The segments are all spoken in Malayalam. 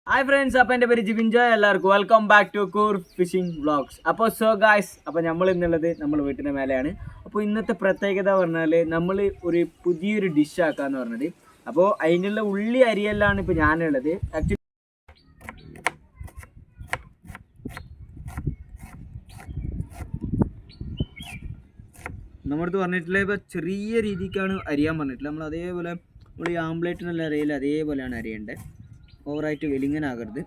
ഹായ് ഫ്രണ്ട്സ്, അപ്പോൾ എൻ്റെ പേര് ജിബിൻ ജോയ്. എല്ലാവർക്കും വെൽക്കം ബാക്ക് ടു കൂർ ഫിഷിംഗ് വ്ളോഗ്സ്. അപ്പോൾ ഗായ്സ്, അപ്പോൾ നമ്മൾ ഇന്നുള്ളത് നമ്മൾ വീട്ടിൻ്റെ മേലെയാണ്. അപ്പോൾ ഇന്നത്തെ പ്രത്യേകത പറഞ്ഞാൽ നമ്മൾ ഒരു പുതിയൊരു ഡിഷ് ആക്കാന്ന് പറഞ്ഞത്. അപ്പോൾ അതിനുള്ള ഉള്ളി അരിയെല്ലാണ് ഇപ്പോൾ ഞാനുള്ളത്. ആക്ച്വലി നമ്മളടുത്ത് പറഞ്ഞിട്ടുള്ള ഇപ്പോൾ ചെറിയ രീതിക്കാണ് അരിയാൻ പറഞ്ഞിട്ടില്ല. നമ്മൾ അതേപോലെ നമ്മൾ ഈ ആംപ്ലേറ്റിനെല്ലാം അറിയില്ല, അതേപോലെയാണ് അരിയേണ്ടത്. ഓവറായിട്ട് വെലിങ്ങനാകരുത്.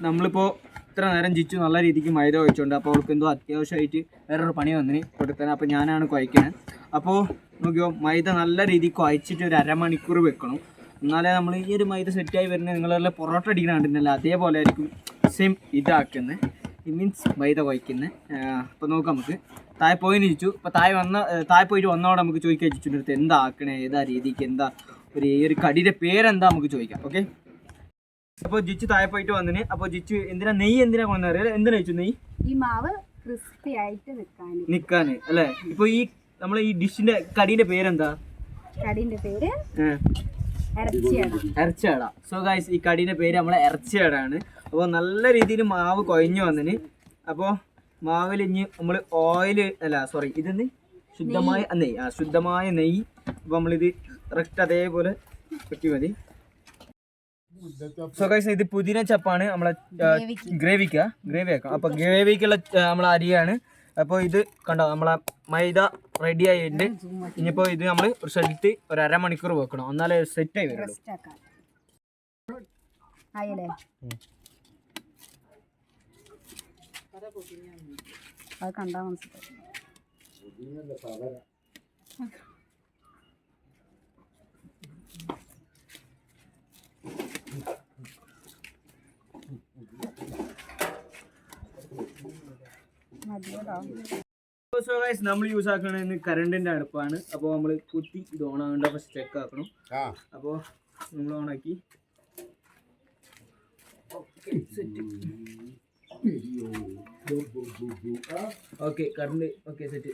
നമ്മളിപ്പോൾ ഇത്ര നേരം ജിച്ചു നല്ല രീതിക്ക് മൈദ വെച്ചുകൊണ്ട്, അപ്പോൾ അവൾക്ക് എന്തോ അത്യാവശ്യമായിട്ട് വേറൊരു പണി വന്നിന് കൊടുത്തത്. അപ്പോൾ ഞാനാണ് കുഴക്കുന്നത്. അപ്പോൾ നോക്കിയോ, മൈദ നല്ല രീതിക്ക് കുഴച്ചിട്ട് ഒരു അരമണിക്കൂർ വെക്കണം. എന്നാലേ നമ്മൾ ഈ ഒരു മൈദ സെറ്റായി വരുന്നത്. നിങ്ങളെല്ലാം പൊറോട്ട അടിക്കണ കണ്ടിട്ടില്ല, അതേപോലെ ആയിരിക്കും സെയിം ഇതാക്കുന്നത്. ഇറ്റ് മീൻസ് മൈദ കുഴക്കുന്നത്. അപ്പോൾ നോക്കാം, നമുക്ക് താഴെ പോയിന് ചോദിച്ചു. അപ്പോൾ താഴെ പോയിട്ട് വന്നോടെ നമുക്ക് ചോദിക്കാൻ ചോദിച്ചിട്ട് അടുത്ത് എന്താ ആക്കണേ, ഏതാ രീതിക്ക്, എന്താ ഒരു കടിയുടെ പേരെന്താ നമുക്ക് ചോദിക്കാം. ഓക്കെ, അപ്പോൾ ജിച്ചു താഴെ പോയിട്ട് വന്നിന്. അപ്പോൾ ജിച്ചു നെയ്യ് എന്തിനാ കൊണ്ടുവരാ? എന്തിനാ ചോദിച്ചു നെയ്യ്? ഈ മാവ് ക്രിസ്പി ആയിട്ട് നിൽക്കാന് അല്ലേ? ഇപ്പോൾ ഈ നമ്മളെ ഈ ഡിഷിന്റെ കടിയുടെ പേരെന്താ? കടിന്റെ പേര് ഇറച്ചിയട. സോ ഗൈസ്, ഈ കടീൻ്റെ പേര് നമ്മളെ ഇറച്ചിയടാണ്. അപ്പോൾ നല്ല രീതിയിൽ മാവ് കുഴഞ്ഞു വന്നിന്. അപ്പോൾ മാവിൽ ഇനി നമ്മൾ ഇതെന്ന് ശുദ്ധമായ നെയ്യ്. അപ്പോൾ നമ്മളിത് കറക്റ്റ് അതേപോലെ വെട്ടി മതി. സോ ഗൈസ്, ഇത് പുതിന ചപ്പാണ്. നമ്മളെ ഗ്രേവി ആക്കാം. അപ്പോൾ ഗ്രേവിക്കുള്ള നമ്മളെ അരിയാണ്. അപ്പോൾ ഇത് കണ്ടോ, നമ്മളെ മൈദ റെഡി ആയിട്ടുണ്ട്. ഇനിയിപ്പോൾ ഇത് നമ്മൾ ഒരു സ്ഥലത്ത് ഒരു അരമണിക്കൂർ വെക്കണം, എന്നാലേ സെറ്റ് ആയി വരുള്ളൂ. അത് കണ്ടാ മനസ്സിലായി. നമ്മൾ യൂസ് ആക്കണത് കറണ്ടിന്റെ അടുപ്പാണ്. അപ്പോൾ നമ്മൾ കുത്തി ഇത് ഓണാകേണ്ട, ഫസ്റ്റ് ചെക്ക് ആക്കണം. അപ്പോൾ നമ്മൾ ഓണാക്കി ഓക്കെ, കറണ്ട് ഓക്കെ സെറ്റ്.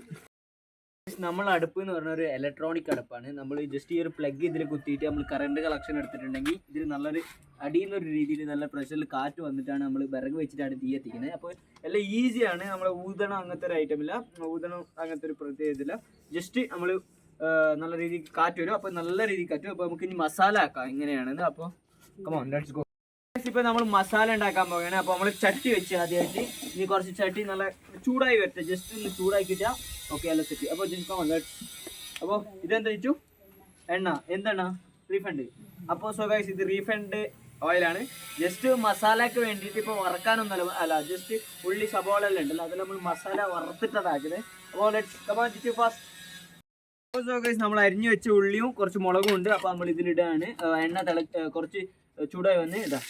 നമ്മൾ അടുപ്പ് എന്ന് പറഞ്ഞ ഒരു ഇലക്ട്രോണിക് അടുപ്പാണ്. നമ്മൾ ജസ്റ്റ് ഈ ഒരു പ്ലഗ് ഇതിൽ കുത്തിയിട്ട് നമ്മൾ കറണ്ട് കളക്ഷൻ എടുത്തിട്ടുണ്ടെങ്കിൽ ഇതിൽ നല്ലൊരു അടിയുന്നൊരു രീതിയിൽ നല്ല പ്രഷറിൽ കാറ്റ് വന്നിട്ടാണ് നമ്മൾ വിറക് വെച്ചിട്ടാണ് തീ എത്തിക്കുന്നത്. അപ്പോൾ എല്ലാം ഈസിയാണ്. നമ്മൾ ഊതണം അങ്ങനത്തെ ഒരു ഐറ്റമില്ല, ഊതണം അങ്ങനത്തെ ഒരു പ്രത്യേകതയില്ല. ജസ്റ്റ് നമ്മൾ നല്ല രീതിക്ക് കാറ്റ് വരും. അപ്പോൾ നല്ല രീതിക്ക് കാറ്റ്. അപ്പോൾ നമുക്ക് ഇനി മസാല ആക്കാം എങ്ങനെയാണെന്ന്. അപ്പോൾ കമോൺ ലെറ്റ്സ് ഗോ. ഇപ്പോൾ നമ്മൾ മസാല ഉണ്ടാക്കാൻ പോകുകയാണ്. അപ്പോൾ നമ്മൾ ചട്ടി വെച്ച് ആദ്യമായിട്ട് ഇനി കുറച്ച് ചട്ടി നല്ല ചൂടായി വരട്ടെ. ജസ്റ്റ് ഒന്ന് ചൂടാക്കി കിട്ടിയാൽ ഓക്കെ, അല്ല സെറ്റ്. അപ്പോൾ അപ്പോൾ ഇതെന്താ വെച്ചു? എന്താണ് റീഫണ്ട്. അപ്പോൾ സോ ഗൈസ്, ഇത് റീഫണ്ട് ഓയിലാണ്. ജസ്റ്റ് മസാലയ്ക്ക് വേണ്ടിയിട്ട് ഇപ്പോൾ വറക്കാനൊന്നും അല്ല, ജസ്റ്റ് ഉള്ളി സബോള എല്ലാം ഉണ്ടല്ലോ, അതിൽ നമ്മൾ മസാല വറുത്തിട്ടതാക്കുന്നത്. അപ്പോൾ ലെറ്റ്സ് ഫാസ്റ്റ്. അപ്പോൾ സോ ഗൈസ്, നമ്മൾ അരിഞ്ഞു വെച്ച ഉള്ളിയും കുറച്ച് മുളകും ഉണ്ട്. അപ്പോൾ നമ്മൾ ഇതിലിടാണ്. എണ്ണ കുറച്ച് ചൂടായി വന്ന് ഇതാ.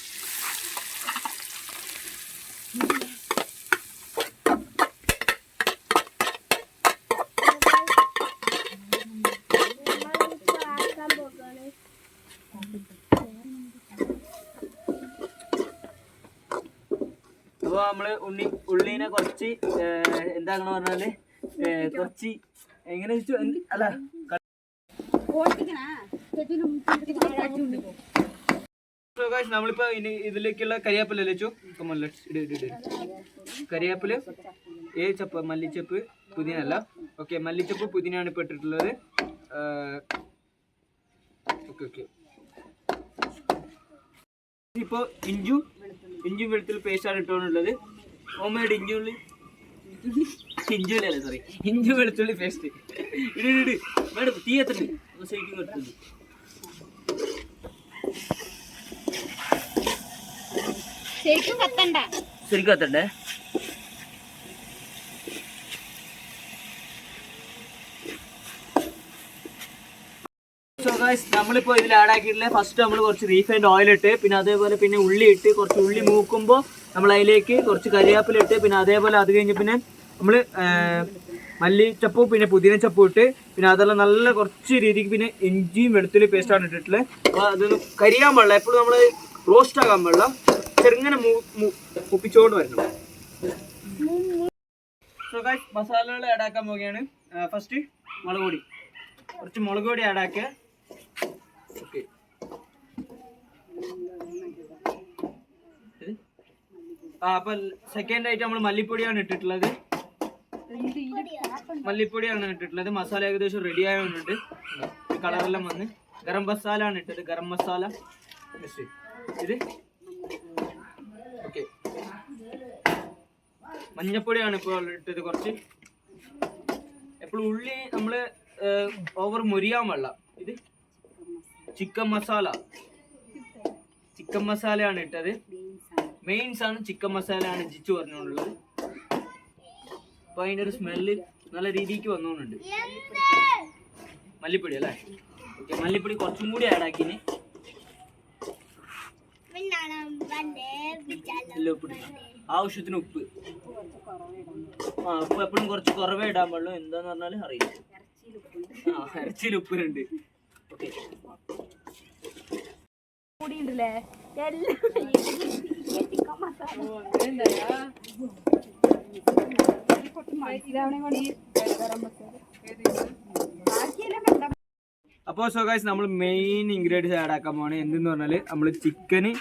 അപ്പോൾ നമ്മള് ഉള്ളീനെ കുറച്ച് എന്താണെന്ന് പറഞ്ഞാല് കുറച്ച് എങ്ങനെ വെച്ചു അല്ല നമ്മളിപ്പോ ഇനി ഇതിലേക്കുള്ള കരിയാപ്പില വെച്ചു. കരിയാപ്പില ചപ്പ്, മല്ലിച്ചപ്പ്, പുതിന അല്ല. ഓക്കെ, മല്ലിച്ചപ്പ് പുതിനയാണ് ഇപ്പൊ ഇട്ടിട്ടുള്ളത്. ഓക്കെ, ഇപ്പൊ ഇഞ്ചും വെളുത്തുള്ളി പേസ്റ്റാണ് ഇട്ടുകൊണ്ടുള്ളത്. ഹോംമെയ്ഡ് ഇഞ്ചി വെളുത്തുള്ളി പേസ്റ്റ് ഇട് മേഡം. തീ എത്തുന്നുണ്ട്, ശരിക്കും കൊടുത്തുണ്ട്. ശരിക്കും കത്തണ്ടേ? നമ്മളിപ്പോൾ ഇതിൽ ആഡ് ആക്കിയിട്ടില്ല. ഫസ്റ്റ് നമ്മൾ കുറച്ച് റീഫൈൻഡ് ഓയിൽ ഇട്ട്, പിന്നെ അതേപോലെ പിന്നെ ഉള്ളി ഇട്ട്, കുറച്ച് ഉള്ളി മൂക്കുമ്പോൾ നമ്മൾ അതിലേക്ക് കുറച്ച് കരിവേപ്പില ഇട്ട്, പിന്നെ അതേപോലെ അത് കഴിഞ്ഞ് പിന്നെ നമ്മൾ മല്ലിച്ചപ്പും പിന്നെ പുതിന ചപ്പും ഇട്ട്, പിന്നെ അതെല്ലാം നല്ല കുറച്ച് രീതിക്ക് പിന്നെ ഇഞ്ചിയും വെളുത്തുള്ളി പേസ്റ്റാണ് ഇട്ടിട്ടുള്ളത്. അപ്പോൾ അതൊന്നും കരിയാൻ പാടില്ല, എപ്പോഴും നമ്മൾ റോസ്റ്റ് ആകാൻ പാടില്ല, ചെറുങ്ങനെ മുപ്പിച്ചുകൊണ്ട് വരണം. സോ ഗൈസ് മസാലകൾ ആഡ് ആക്കാൻ പോവുകയാണ്. ഫസ്റ്റ് മുളക് പൊടി, കുറച്ച് മുളക് പൊടി ആഡ് ആക്കുക. ഓക്കെ, അപ്പൊ സെക്കൻഡ് ആയിട്ട് നമ്മൾ മല്ലിപ്പൊടിയാണ് ഇട്ടിട്ടുള്ളത്. മസാല ഏകദേശം റെഡി ആയതുകൊണ്ട് കളറെല്ലാം വന്ന് ഗരം മസാല ആണ് ഇട്ടത്. ഗരം മസാല ഇത്. ഓക്കെ, മഞ്ഞപ്പൊടിയാണ് ഇപ്പോൾ ഇട്ടത് കുറച്ച്. എപ്പോഴും ഉള്ളി നമ്മൾ ഓവർ മുരിയാൻ പാടില്ല. ഇത് ചിക്കൻ മസാലയാണ് ഇട്ടത്. മെയിൻസ് ആണ് ചിക്കൻ മസാലയാണ് ജിച്ചു പറഞ്ഞുകൊണ്ടുള്ളത്. അപ്പോൾ അതിൻ്റെ ഒരു സ്മെല്ല് നല്ല രീതിക്ക് വന്നുകൊണ്ടുണ്ട്. മല്ലിപ്പൊടി അല്ലേ? ഓക്കെ, മല്ലിപ്പൊടി കുറച്ചും കൂടി ആഡ് ആക്കിന്. ആവശ്യത്തിന് ഉപ്പ്. ഉപ്പ് എപ്പോഴും കുറച്ച് കുറവേ ഇടാൻ പാടുള്ളൂ. എന്താന്ന് പറഞ്ഞാൽ അറിയില്ല. ഇറച്ചിയിൽ ഉപ്പിനുണ്ട്. ഓക്കെ, അപ്പോൾ സോ ഗൈസ് നമ്മൾ മെയിൻ ഇൻഗ്രീഡിയൻസ് ആഡ് ആക്കാൻ പോവാണ്. എന്തെന്ന് പറഞ്ഞാൽ നമ്മൾ ചിക്കന്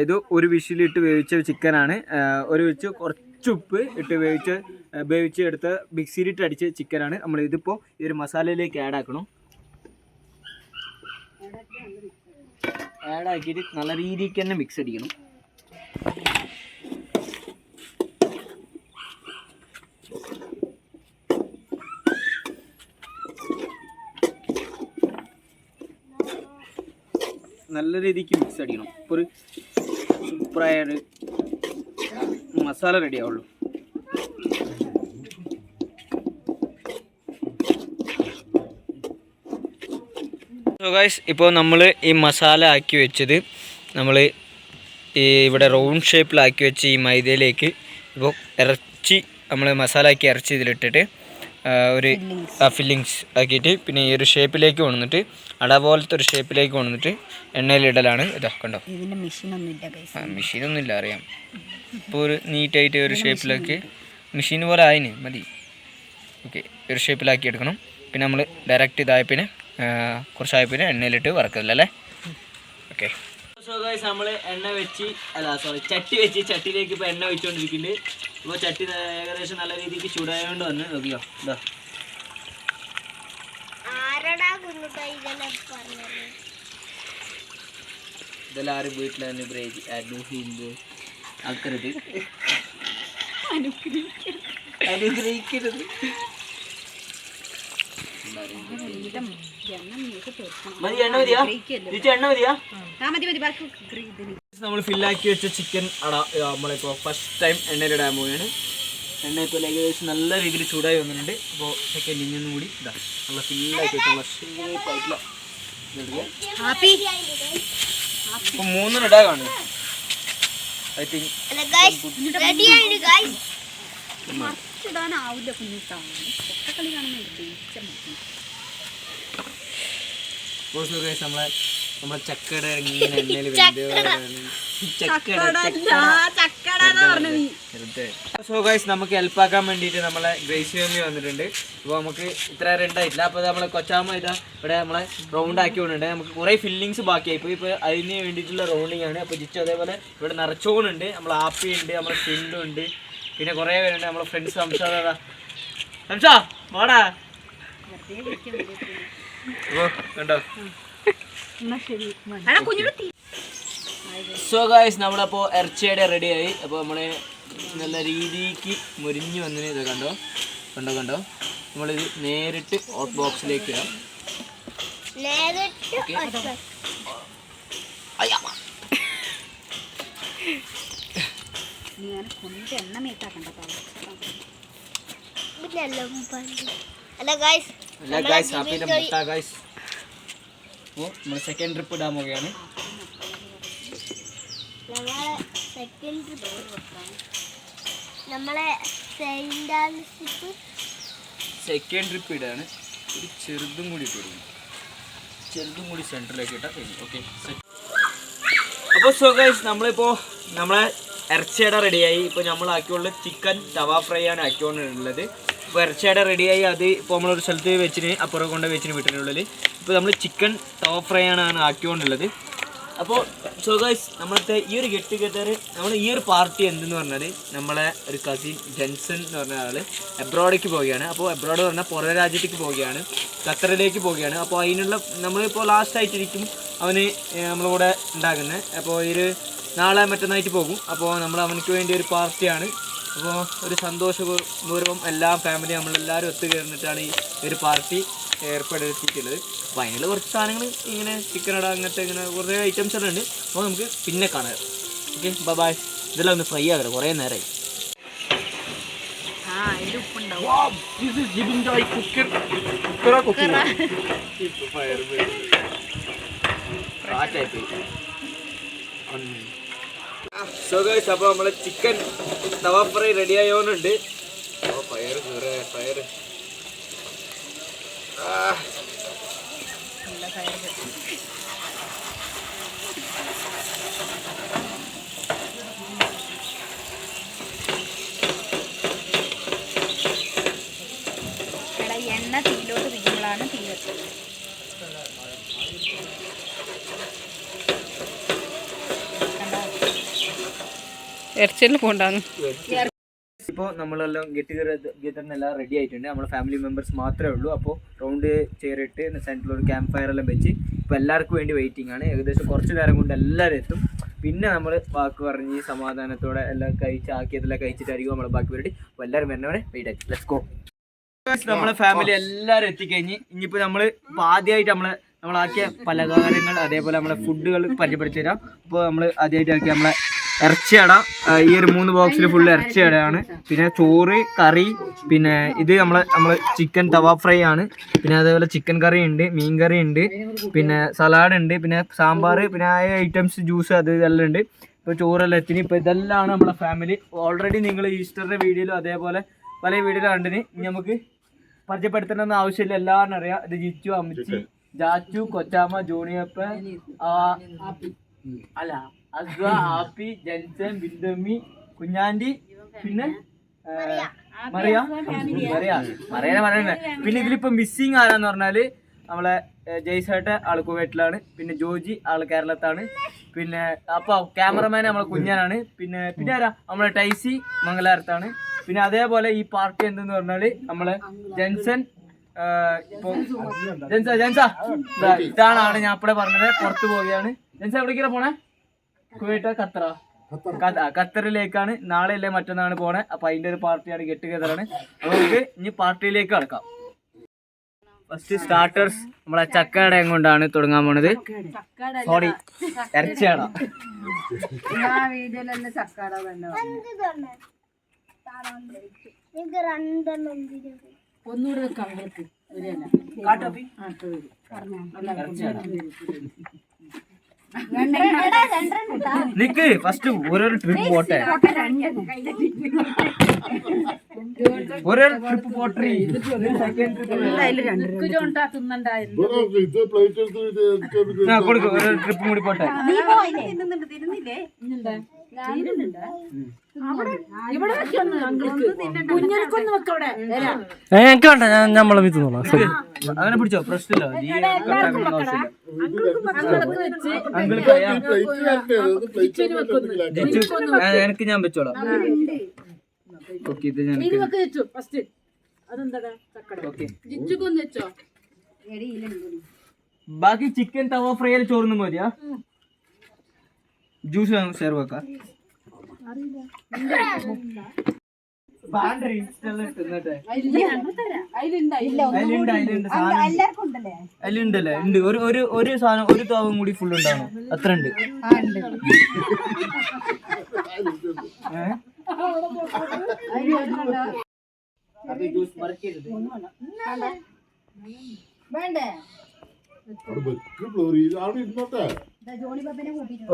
ഇത് ഒരു വിഷിലിട്ട് വേവിച്ച ചിക്കനാണ്. കുറച്ച് ഉപ്പ് ഇട്ട് വേവിച്ച് എടുത്ത് മിക്സിയിലിട്ട് അടിച്ച ചിക്കനാണ്. നമ്മൾ ഇതിപ്പോൾ ഈ ഒരു മസാലയിലേക്ക് ആഡ് ആക്കണം. ആഡ് ആക്കിയിട്ട് നല്ല രീതിക്ക് തന്നെ മിക്സ് അടിക്കണം. നല്ല രീതിക്ക് മിക്സ് അടിക്കണം. ഇപ്പോൾ ഒരു സൂപ്പറായൊരു മസാല റെഡി ആവുള്ളൂ. സോ ഗൈസ്, ഇപ്പോൾ നമ്മൾ ഈ മസാല ആക്കി വെച്ചത് നമ്മൾ ഈ ഇവിടെ റൗണ്ട് ഷേപ്പിലാക്കി വെച്ച് ഈ മൈദയിലേക്ക് ഇപ്പോൾ ഇറച്ചി നമ്മൾ മസാല ആക്കി ഇറച്ചി ഇതിലിട്ടിട്ട് ഒരു ഫില്ലിങ്സ് ആക്കിയിട്ട് പിന്നെ ഈ ഒരു ഷേപ്പിലേക്ക് കൊണ്ടുവന്നിട്ട് അട പോലത്തെ ഒരു ഷേപ്പിലേക്ക് കൊണ്ടുവന്നിട്ട് എണ്ണയിലിടലാണ്. ഇതാ കണ്ടോ, മെഷീനൊന്നുമില്ല അറിയാം. ഇപ്പോൾ ഒരു നീറ്റായിട്ട് ഒരു ഷേപ്പിലാക്കി മെഷീൻ പോലെ ആയിന് മതി. ഓക്കെ, ഒരു ഷേപ്പിലാക്കി എടുക്കണം. പിന്നെ നമ്മൾ ഡയറക്റ്റ് ഇതായപ്പിന് കുറച്ചായപ്പിന് എണ്ണയിലിട്ട് വറക്കില്ല അല്ലേ? ഓക്കെ, സോ ഗൈസ് നമ്മൾ ചട്ടി വെച്ച് ചട്ടിയിലേക്ക് ഇപ്പോൾ എണ്ണ വെച്ചുകൊണ്ടിരിക്കുന്നുണ്ട്. ഇപ്പോൾ ചട്ടി ഏകദേശം നല്ല രീതിക്ക് ചൂടായതുകൊണ്ട് വന്ന് നോക്കിയോ. ഇതാ ഇതെല്ലാം ആരും വീട്ടിൽ അനുഗ്രഹിക്കരുത്. നമ്മൾ ഫില്ലാക്കി വെച്ച ചിക്കൻ നമ്മളിപ്പോൾ ഫസ്റ്റ് ടൈം എണ്ണയിലിടാൻ പോവുകയാണ്. എണ്ണ ഇപ്പോൾ ഏകദേശം നല്ല രീതിയിൽ ചൂടായി വന്നിട്ടുണ്ട്. അപ്പോൾ സെക്കൻഡ് ഇനിയൊന്നും കൂടി ഇതാ നല്ല ഫില്ലാക്കി വെച്ചുള്ള ഷേപ്പായിട്ടുള്ള ഇപ്പോൾ 3 ഇടാ കാണും. ഐ തിങ്ക് നമ്മളെ ചക്കട ഇങ്ങനെ എണ്ണയിൽ സോ ഗൈസ് നമുക്ക് ഹെൽപ്പാക്കാൻ വേണ്ടിയിട്ട് നമ്മളെ ഗ്രേസി മമ്മി വന്നിട്ടുണ്ട്. അപ്പോൾ നമുക്ക് ഇത്ര രണ്ടായിട്ടില്ല. അപ്പോൾ നമ്മളെ കൊച്ചാമ്മ ഇതാ ഇവിടെ നമ്മളെ റൗണ്ട് ആക്കി കൊണ്ടുണ്ട്. നമുക്ക് കുറേ ഫില്ലിങ്സ് ബാക്കിയായി ഇപ്പോൾ അതിന് വേണ്ടിയിട്ടുള്ള റൗണ്ടിങ് ആണ്. അപ്പോൾ ജിച്ചു അതേപോലെ ഇവിടെ നിറച്ചോണുണ്ട്, നമ്മൾ ആപ്പി ഉണ്ട്, നമ്മളെ ഫ്രണ്ടും ഉണ്ട്, പിന്നെ കുറേ പേരുണ്ട്. നമ്മളെ ഫ്രണ്ട്സ് സംസാ വാടാ. അപ്പോൾ കണ്ടോ. സോ ഗൈസ് നമ്മളപ്പോൾ ഇറച്ചിയുടെ റെഡിയായി. അപ്പോൾ നമ്മൾ നല്ല രീതിക്ക് മുരിഞ്ഞ് വന്നതിന് ഇത് കണ്ടോ. നമ്മളിത് നേരിട്ട് ഹോട്ട് ബോക്സിലേക്ക് ഇടാം. നമ്മൾ സെക്കൻഡ് ട്രിപ്പ് ഇടാൻ പോവുകയാണ്. സെക്കൻഡ് ട്രിപ്പ് ഇടാണ്. ഒരു ചെറുതും കൂടി ഇട്ട് കൊടുക്കണം. ചെറുതും കൂടി സെൻറ്ററിലേക്ക് ഇട്ടാൽ കഴിഞ്ഞു. ഓക്കെ, അപ്പോൾ സോ ഗൈസ് നമ്മളിപ്പോൾ നമ്മളെ ഇറച്ചിയട റെഡിയായി. ഇപ്പോൾ നമ്മൾ ആക്കിയുള്ള ചിക്കൻ തവ ഫ്രൈ ആണ് ആക്കിക്കൊണ്ടുള്ളത്. ഇപ്പോൾ ഇറച്ചിയട റെഡിയായി. അത് ഇപ്പോൾ നമ്മളൊരു സ്ഥലത്ത് വെച്ചിന് അപ്പുറം കൊണ്ട് വെച്ചിന് വീട്ടിനുള്ളിൽ. ഇപ്പോൾ നമ്മൾ ചിക്കൻ തവ ഫ്രൈ ആണ് ആക്കിക്കൊണ്ടുള്ളത്. അപ്പോൾ സോ ഗൈസ്, നമ്മളത്തെ ഈ ഒരു ഗെറ്റ് ടുഗെദർ, നമ്മൾ ഈ ഒരു പാർട്ടി എന്തെന്ന് പറഞ്ഞാൽ നമ്മളെ ഒരു കസിൻ ജെൻസൺ എന്ന് പറഞ്ഞ ആൾ എബ്രോഡേക്ക് പോവുകയാണ്. അപ്പോൾ എബ്രോഡ് പറഞ്ഞാൽ പുറം രാജ്യത്തേക്ക് പോവുകയാണ്, ഖത്തറിലേക്ക് പോവുകയാണ്. അപ്പോൾ അതിനുള്ള നമ്മളിപ്പോൾ ലാസ്റ്റായിട്ടിരിക്കും അവന് നമ്മളിവിടെ ഉണ്ടാക്കുന്നത്. അപ്പോൾ ഒരു നാളെ മറ്റന്നായിട്ട് പോകും. അപ്പോൾ നമ്മൾ അവനക്ക് വേണ്ടി ഒരു പാർട്ടിയാണ്. അപ്പോൾ ഒരു സന്തോഷപൂർവ്വം എല്ലാ ഫാമിലി നമ്മളെല്ലാവരും ഒത്തുചേർന്നിട്ടാണ് ഈ ഒരു പാർട്ടി ഏർപ്പെടുത്തിയിട്ടുള്ളത്. അപ്പോൾ അതിനുള്ള കുറച്ച് സാധനങ്ങൾ ഇങ്ങനെ ചിക്കനട അങ്ങനത്തെ ഇങ്ങനെ കുറേ ഐറ്റംസ് എല്ലാം ഉണ്ട്. അപ്പോൾ നമുക്ക് പിന്നെ കാണാം. Okay, bye. ഇതെല്ലാം ഒന്ന് ഫ്രൈ ആകണം, കുറേ നേരമായി. സോ ഗൈസ്, അപ്പോൾ നമ്മളെ ചിക്കൻ തവ ഫ്രൈ റെഡി ആയോന്നുണ്ട്. ഫയർ ഫയർ എണ്ണ തീയിലോട്ട് വീഴുമ്പോഴാണ് തീ വെച്ചത്. ഇറച്ചിയിൽ പോണ്ടാന്ന്. ഇപ്പോൾ നമ്മളെല്ലാം ഗെറ്ററിനെല്ലാം റെഡി ആയിട്ടുണ്ട്. നമ്മുടെ ഫാമിലി മെമ്പേഴ്സ് മാത്രമേ ഉള്ളൂ. അപ്പോൾ റൗണ്ട് ചെയറിട്ട് സെൻറ്ററിലൊരു ക്യാമ്പ് ഫയർ എല്ലാം വെച്ച് ഇപ്പോൾ എല്ലാവർക്കും വേണ്ടി വെയിറ്റിംഗ് ആണ്. ഏകദേശം കുറച്ച് നേരം കൊണ്ട് എല്ലാവരും എത്തും. പിന്നെ നമ്മൾ വാക്ക് പറഞ്ഞ് സമാധാനത്തോടെ എല്ലാം ആക്കിയതെല്ലാം കഴിച്ചിട്ടായിരിക്കും നമ്മൾ ബാക്കി പരിപാടി. അപ്പോൾ എല്ലാവരും വരുന്നവരെ വെയിറ്റ് ആക്കി. Let's go. നമ്മളെ ഫാമിലി എല്ലാവരും എത്തിക്കഴിഞ്ഞ് ഇനിയിപ്പോൾ ഇപ്പോൾ ആദ്യമായിട്ട് നമ്മളാക്കിയ പലഹാരങ്ങൾ അതേപോലെ നമ്മളെ ഫുഡുകൾ പരിചയപ്പെടുത്തി തരാം. അപ്പോൾ നമ്മൾ ആദ്യമായിട്ട് ആക്കിയ നമ്മളെ ഇറച്ചിയട, ഈ ഒരു 3 ബോക്സിൽ ഫുള്ള് ഇറച്ചിയടയാണ്. പിന്നെ ചോറ്, കറി, പിന്നെ ഇത് നമ്മൾ ചിക്കൻ തവ ഫ്രൈ ആണ്. പിന്നെ അതേപോലെ ചിക്കൻ കറി ഉണ്ട്, മീൻ കറി ഉണ്ട്, പിന്നെ സലാഡ് ഉണ്ട്, പിന്നെ സാമ്പാർ, പിന്നെ ആ ഐറ്റംസ് ജ്യൂസ് അത് ഇതെല്ലാം ഉണ്ട്. ഇപ്പോൾ ചോറെല്ലാം എത്തിന്. ഇപ്പോൾ ഇതെല്ലാം നമ്മളെ ഫാമിലി. ഓൾറെഡി നിങ്ങൾ ഈസ്റ്ററിൻ്റെ വീഡിയോയിലും അതേപോലെ പല വീഡിയോയിലും കണ്ടിന്. ഇനി നമുക്ക് പരിചയപ്പെടുത്തണമെന്ന് ആവശ്യമില്ല, എല്ലാവരും അറിയാം. ഇത് ജിച്ചു, അമ്മച്ചി, ജാച്ചു, കൊച്ചാമ്മ, ജോണിയപ്പ, അല്ല അസ്വ, ആപ്പി, ജെൻസൻ, ബിന്ദുമ്മി, കുഞ്ഞാൻറ്റി, പിന്നെ മറിയ. പിന്നെ ഇതിലിപ്പോൾ മിസ്സിങ് ആരാന്ന് പറഞ്ഞാല് നമ്മളെ ജയ്സേട്ട ആള് കുവൈറ്റിലാണ്, പിന്നെ ജോജി ആള് കേരളത്താണ്, പിന്നെ അപ്പോൾ ക്യാമറമാൻ നമ്മളെ കുഞ്ഞാനാണ്, പിന്നെ ആരാ നമ്മളെ ടൈസി മംഗലാരത്താണ്. പിന്നെ അതേപോലെ ഈ പാർട്ടി എന്തെന്ന് പറഞ്ഞാല് നമ്മളെ ജെൻസൺ. ഇപ്പോൾ ജെൻസാ ഇതാണ് ആള് ഞാൻ അപ്പഴേ പറഞ്ഞത്. പുറത്ത് പോവുകയാണ്. ജെൻസ എവിടേക്കാണ് പോണേ? കുവൈറ്റ്, ഖത്തറിലേക്കാണ്. നാളെ അല്ലേ മറ്റന്നാണ് പോണേ. അപ്പൊ അതിന്റെ ഒരു പാർട്ടിയാണ്, ഗെറ്റ് ടുഗെദറാണ്. അപ്പൊ നമുക്ക് ഇനി പാർട്ടിയിലേക്ക് കടക്കാം. ഫസ്റ്റ് സ്റ്റാർട്ടേഴ്സ് നമ്മളെ ചക്കടയും കൊണ്ടാണ് തുടങ്ങാൻ പോണത്. സോറി, ഇറച്ചിയാടാ. നിക്ക് ഫസ്റ്റ് ഓരോരോ ട്രിപ്പ് പോട്ടെ, ഓരോരോ ട്രിപ്പ് പോട്ടെ. കൊടുക്കും, ഓരോ ട്രിപ്പും കൂടി പോട്ടെ. എനിക്ക് വേണ്ട, ഞാൻ നമ്മളെ വിത്തുന്നോളാം. അങ്ങനെ പിടിച്ചോ, പ്രശ്നമില്ല. എനിക്ക് ഞാൻ വെച്ചോളാം. ഓക്കെ, ഇത് ഞാൻ ബാക്കി ചിക്കൻ തവ ഫ്രൈ ചോറിന് മതിയാ. ജ്യൂസ് ഷെയർ വെക്കാം. അതിലുണ്ടല്ലേ? ഉണ്ട്. ഒരു സാധനം, ഒരു തവം കൂടി ഫുൾ ഉണ്ടാണോ? അത്ര ഉണ്ട്.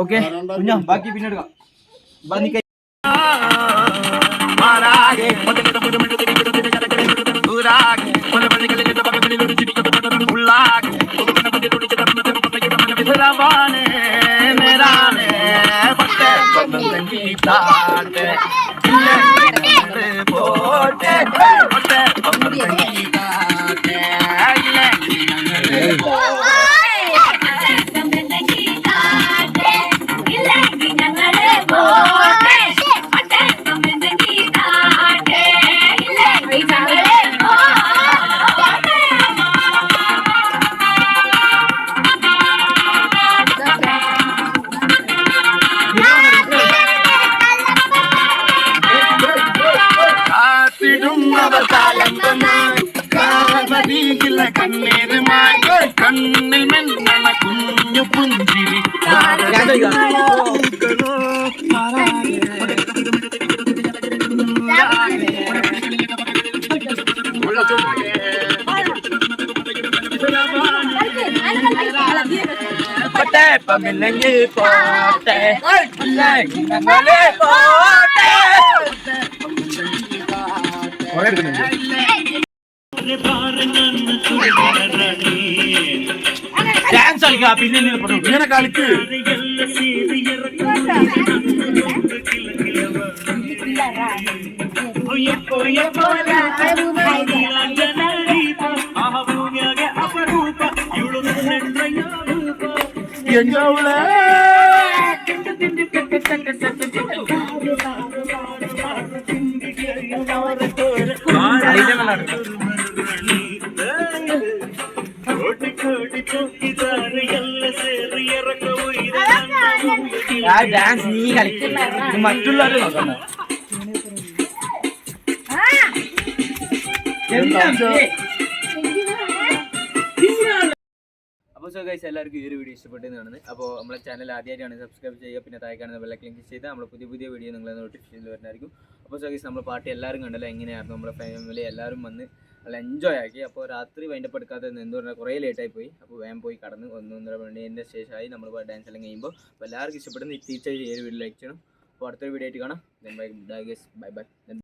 ഓക്കെ, ബാക്കി പിന്നെ എടുക്കാം. मेरा കണ്ണിൽ മെന്നണ കുഞ്ഞു പുഞ്ചിരി പമില്ലെങ്കിൽ പോട്ടെ ഞങ്ങളെ പോട്ടെ. ഡാൻസ് കളിക്കാം പിന്നെ ഇങ്ങനെ കളിക്ക് എഞ്ചോളെ ആ ഡാൻസ് നീ കളിക്കില്ല മറ്റുള്ളവരെ നോക്കണ്ട. അപ്പോൾ സോ ഗൈസ് എല്ലാവർക്കും ഈ ഒരു വീഡിയോ ഇഷ്ടപ്പെട്ടെന്ന് കാണുന്നത്. അപ്പോൾ നമ്മളെ ചാനൽ ആദ്യമായിട്ടാണ് സബ്സ്ക്രൈബ് ചെയ്യുക, പിന്നെ താഴെ കാണുന്ന ബെൽ ഐക്കൺ ക്ലിക്ക് ചെയ്താൽ നമ്മൾ പുതിയ പുതിയ വീഡിയോ നിങ്ങളെ നോട്ടിഫിക്കേഷനിൽ വരുന്നതായിരിക്കും. അപ്പോൾ സോ ഗൈസ് നമ്മൾ പാർട്ടി എല്ലാവരും കണ്ടല്ലോ എങ്ങനെയായിരുന്നു, നമ്മുടെ ഫാമിലി എല്ലാവരും വന്ന് നല്ല എൻജോയ് ആക്കി. അപ്പോൾ രാത്രി വൈൻഡപ്പ് എടുക്കാതെ എന്ത് പറഞ്ഞാൽ കുറേ ലേറ്റായി പോയി. അപ്പോൾ വേഗം പോയി കടന്ന് 1-1.5 മണിൻ്റെ ശേഷമായി നമ്മൾ ഡാൻസ് എല്ലാം കഴിയുമ്പോൾ. അപ്പോൾ എല്ലാവർക്കും ഇഷ്ടപ്പെടുന്ന തീർച്ചയായും ഈ ഒരു വീഡിയോ ലൈക്ക് ചെയ്യണം. അപ്പോൾ അടുത്തൊരു വീഡിയോ ആയിട്ട് കാണാം. Bye bye.